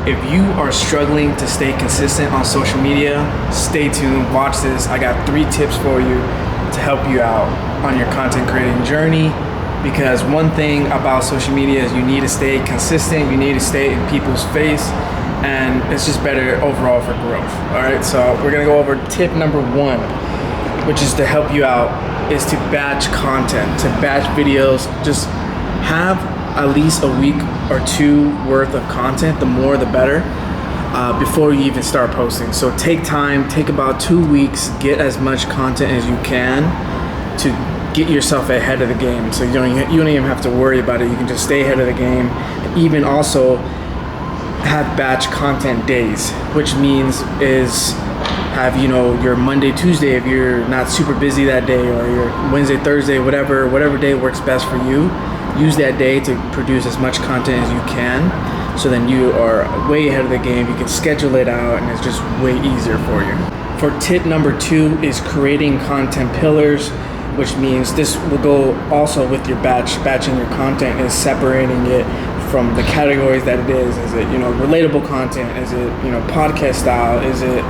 If you are struggling to stay consistent on social media, stay tuned, watch this. I got 3 tips for you to help you out on your content creating journey. Because one thing about social media is you need to stay consistent, you need to stay in people's face, and it's just better overall for growth. All right, so we're gonna go over tip number 1, which is to help you out, is to batch content, to batch videos. Just have at least a week or 2 worth of content, the more the better, before you even start posting. So take time, take about 2 weeks, get as much content as you can to get yourself ahead of the game. So you don't even have to worry about it. You can just stay ahead of the game. And even also have batch content days, which means is have, your Monday, Tuesday, if you're not super busy that day, or your Wednesday, Thursday, whatever day works best for you. Use that day to produce as much content as you can, so then you are way ahead of the game. You can schedule it out, and it's just way easier for you. For tip number 2 is creating content pillars, which means this will go also with your batching your content, is separating it from the categories that it is. Is it, relatable content? Is it, podcast style? Is it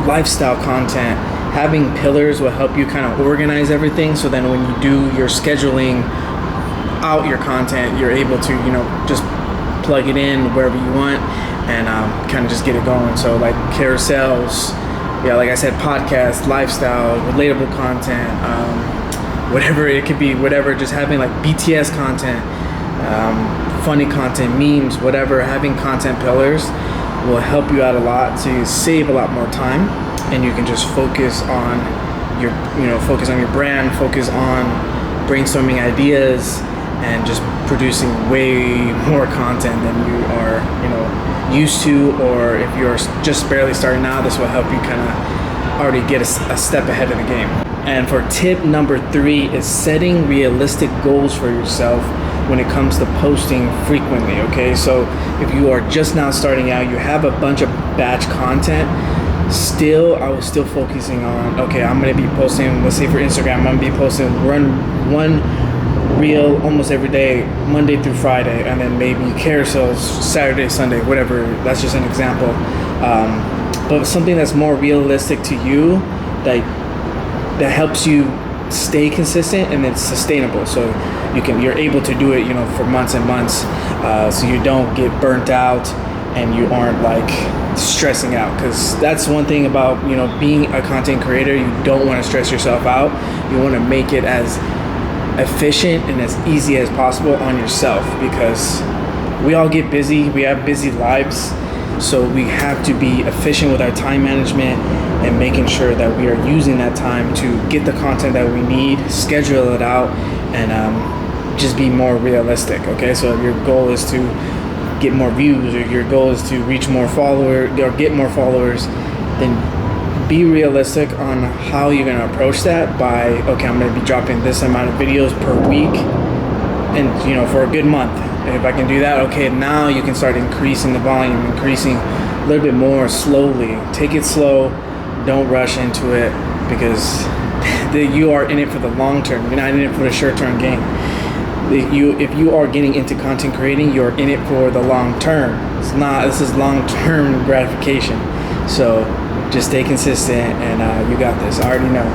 lifestyle content? Having pillars will help you kind of organize everything, so then when you do your scheduling out your content, you're able to just plug it in wherever you want and kind of just get it going. So like carousels, like I said, podcast, lifestyle, relatable content, whatever it could be, whatever, just having like BTS content, funny content, memes, whatever. Having content pillars will help you out a lot, so you save a lot more time, and you can just focus on your brand, focus on brainstorming ideas, and just producing way more content than you are, used to. Or if you're just barely starting out, this will help you kind of already get a step ahead of the game. And for tip number 3 is setting realistic goals for yourself when it comes to posting frequently. Okay, so if you are just now starting out, you have a bunch of batch content. I was still focusing on, okay, I'm gonna be posting, let's say for Instagram, I'm gonna be posting one reel almost every day, Monday through Friday, and then maybe carousels Saturday, Sunday, whatever. That's just an example. But something that's more realistic to you, that helps you stay consistent and it's sustainable. So you're able to do it, for months and months, so you don't get burnt out and you aren't like stressing out. Because that's one thing about being a content creator. You don't want to stress yourself out. You want to make it as efficient and as easy as possible on yourself, because we all get busy, we have busy lives, so we have to be efficient with our time management and making sure that we are using that time to get the content that we need, schedule it out, and just be more realistic. Okay, so if your goal is to get more views, or your goal is to reach more followers or get more followers, then be realistic on how you're going to approach that by, okay, I'm going to be dropping this amount of videos per week, and for a good month. And if I can do that, okay, now you can start increasing the volume, increasing a little bit more slowly. Take it slow, don't rush into it, because you are in it for the long term. You're not in it for the short term gain. If you are getting into content creating, you're in it for the long term. This is long term gratification. So just stay consistent, and you got this. I already know.